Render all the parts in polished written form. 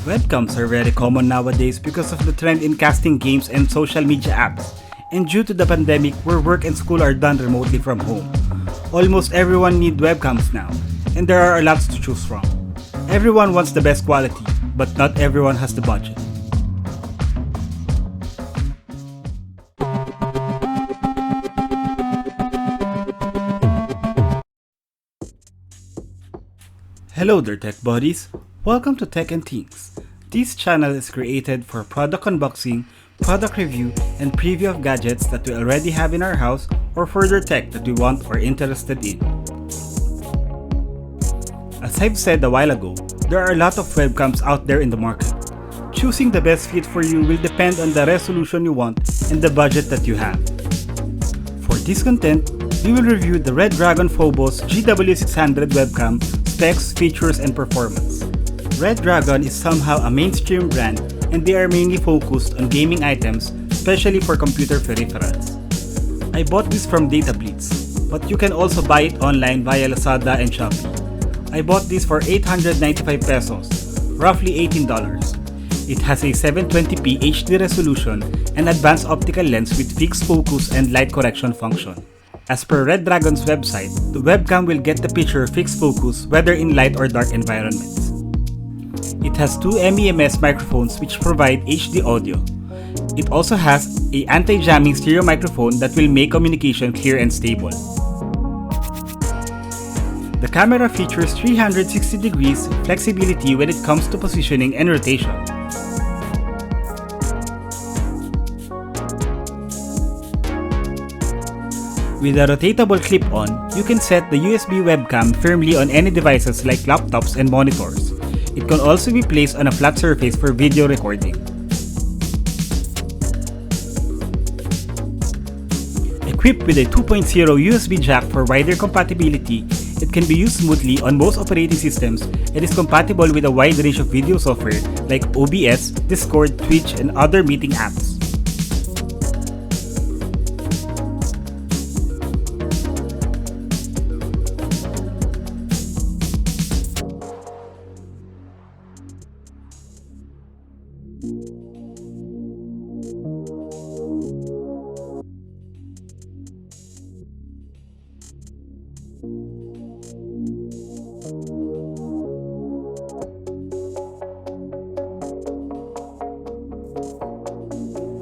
Webcams are very common nowadays because of the trend in casting games and social media apps, and due to the pandemic where work and school are done remotely from home. Almost everyone needs webcams now, and there are lots to choose from. Everyone wants the best quality, but not everyone has the budget. Hello there, tech buddies! Welcome to Tech and Things. This channel is created for product unboxing, product review, and preview of gadgets that we already have in our house or further tech that we want or interested in. As I've said a while ago, there are a lot of webcams out there in the market. Choosing the best fit for you will depend on the resolution you want and the budget that you have. For this content, we will review the REDRAGON Fobos GW600 Webcam specs, features, and performance. REDRAGON is somehow a mainstream brand and they are mainly focused on gaming items, especially for computer peripherals. I bought this from DataBlitz, but you can also buy it online via Lazada and Shopee. I bought this for 895 pesos, roughly $18. It has a 720p HD resolution and advanced optical lens with fixed focus and light correction function. As per REDRAGON's website, the webcam will get the picture fixed focus whether in light or dark environments. It has two MEMS microphones which provide HD audio. It also has an anti-jamming stereo microphone that will make communication clear and stable. The camera features 360 degrees flexibility when it comes to positioning and rotation. With a rotatable clip-on, you can set the USB webcam firmly on any devices like laptops and monitors. It can also be placed on a flat surface for video recording. Equipped with a 2.0 USB jack for wider compatibility, it can be used smoothly on most operating systems and is compatible with a wide range of video software like OBS, Discord, Twitch, and other meeting apps.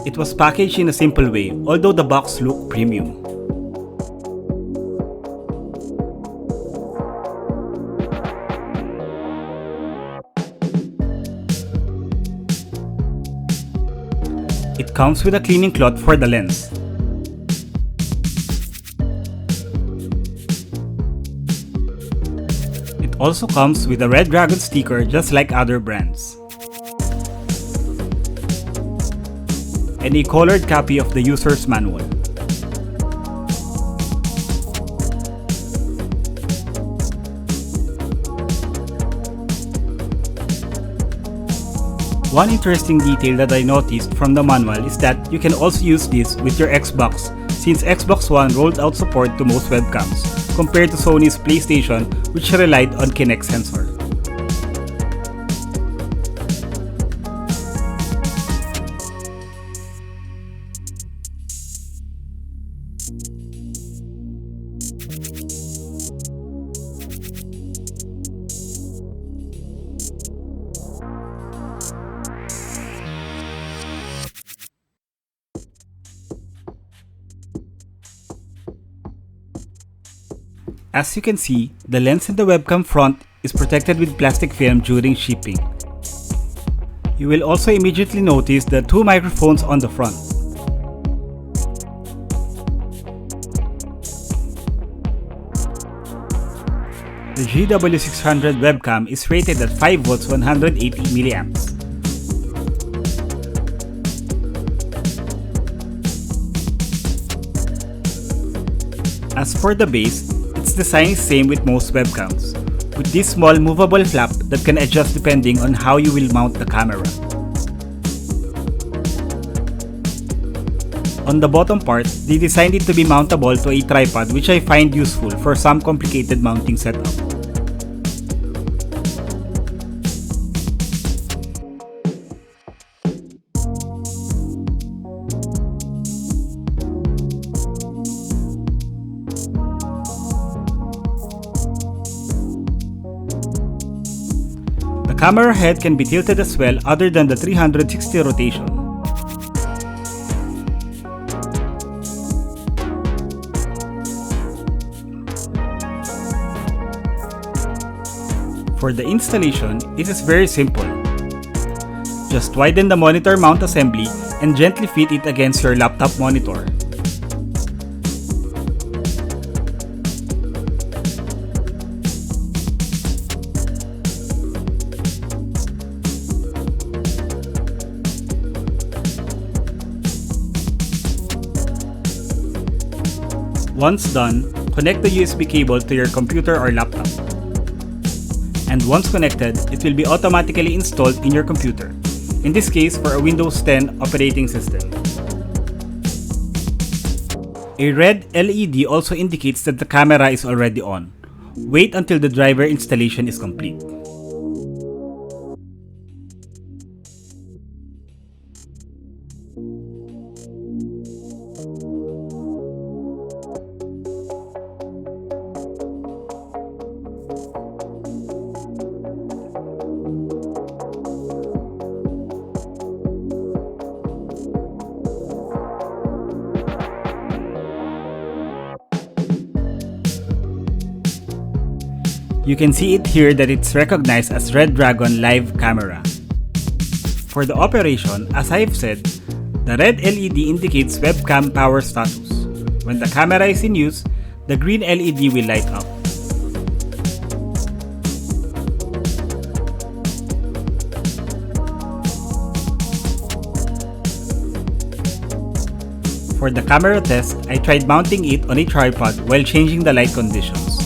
It was packaged in a simple way, although the box looked premium. It comes with a cleaning cloth for the lens. It also comes with a REDRAGON sticker just like other brands. And a colored copy of the user's manual. One interesting detail that I noticed from the manual is that you can also use this with your Xbox, since Xbox One rolled out support to most webcams, compared to Sony's PlayStation which relied on Kinect sensor. As you can see, the lens in the webcam front is protected with plastic film during shipping. You will also immediately notice the two microphones on the front. The GW600 webcam is rated at 5 volts 180 milliamps. As for the base, its design is same with most webcams, with this small movable flap that can adjust depending on how you will mount the camera. On the bottom part, they designed it to be mountable to a tripod, which I find useful for some complicated mounting setup. camera head can be tilted as well other than the 360 rotation. For the installation, it is very simple. Just widen the monitor mount assembly and gently fit it against your laptop monitor. Once done, connect the USB cable to your computer or laptop. And once connected, it will be automatically installed in your computer, in this case for a Windows 10 operating system. A red LED also indicates that the camera is already on. Wait until the driver installation is complete. You can see it here that it's recognized as REDRAGON Live Camera. For the operation, as I've said, the red LED indicates webcam power status. When the camera is in use, the green LED will light up. For the camera test, I tried mounting it on a tripod while changing the light conditions.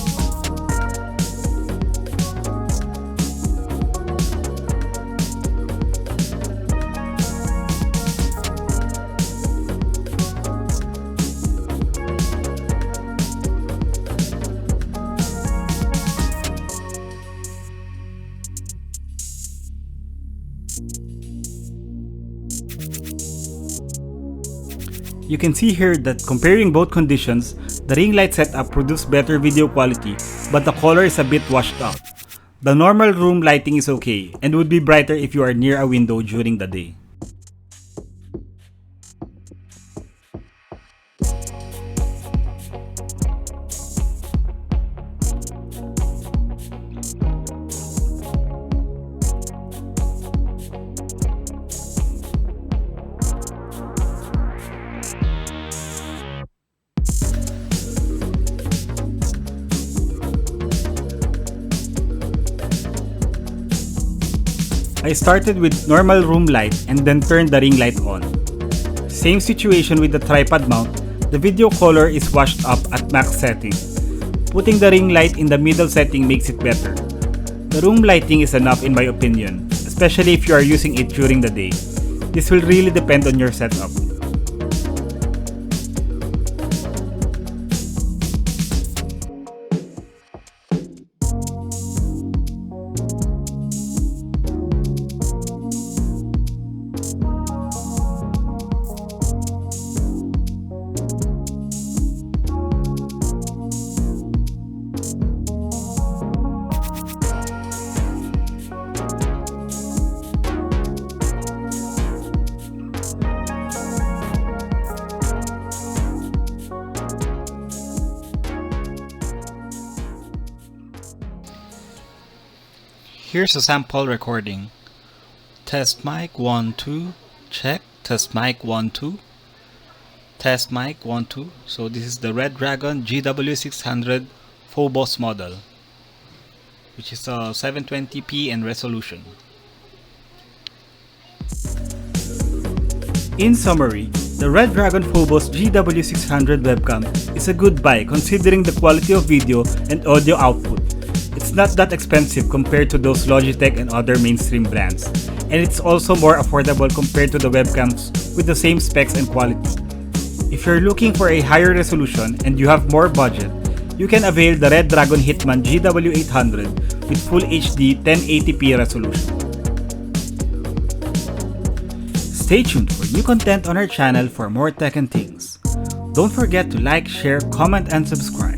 You can see here that comparing both conditions, the ring light setup produced better video quality, but the color is a bit washed out. The normal room lighting is okay and would be brighter if you are near a window during the day. I started with normal room light and then turned the ring light on. Same situation with the tripod mount, the video color is washed up at max setting. Putting the ring light in the middle setting makes it better. The room lighting is enough in my opinion, especially if you are using it during the day. This will really depend on your setup. Here's a sample recording. Test mic 1 2, check. Test mic 1 2. Test mic 1 2. So this is the REDRAGON GW600 Phobos model, which is 720p in resolution. In summary, the REDRAGON Fobos GW600 Webcam is a good buy considering the quality of video and audio output. It's not that expensive compared to those Logitech and other mainstream brands, and it's also more affordable compared to the webcams with the same specs and quality. If you're looking for a higher resolution and you have more budget, you can avail the REDRAGON Hitman GW800 with Full HD 1080p resolution. Stay tuned for new content on our channel for more tech and things. Don't forget to like, share, comment, and subscribe.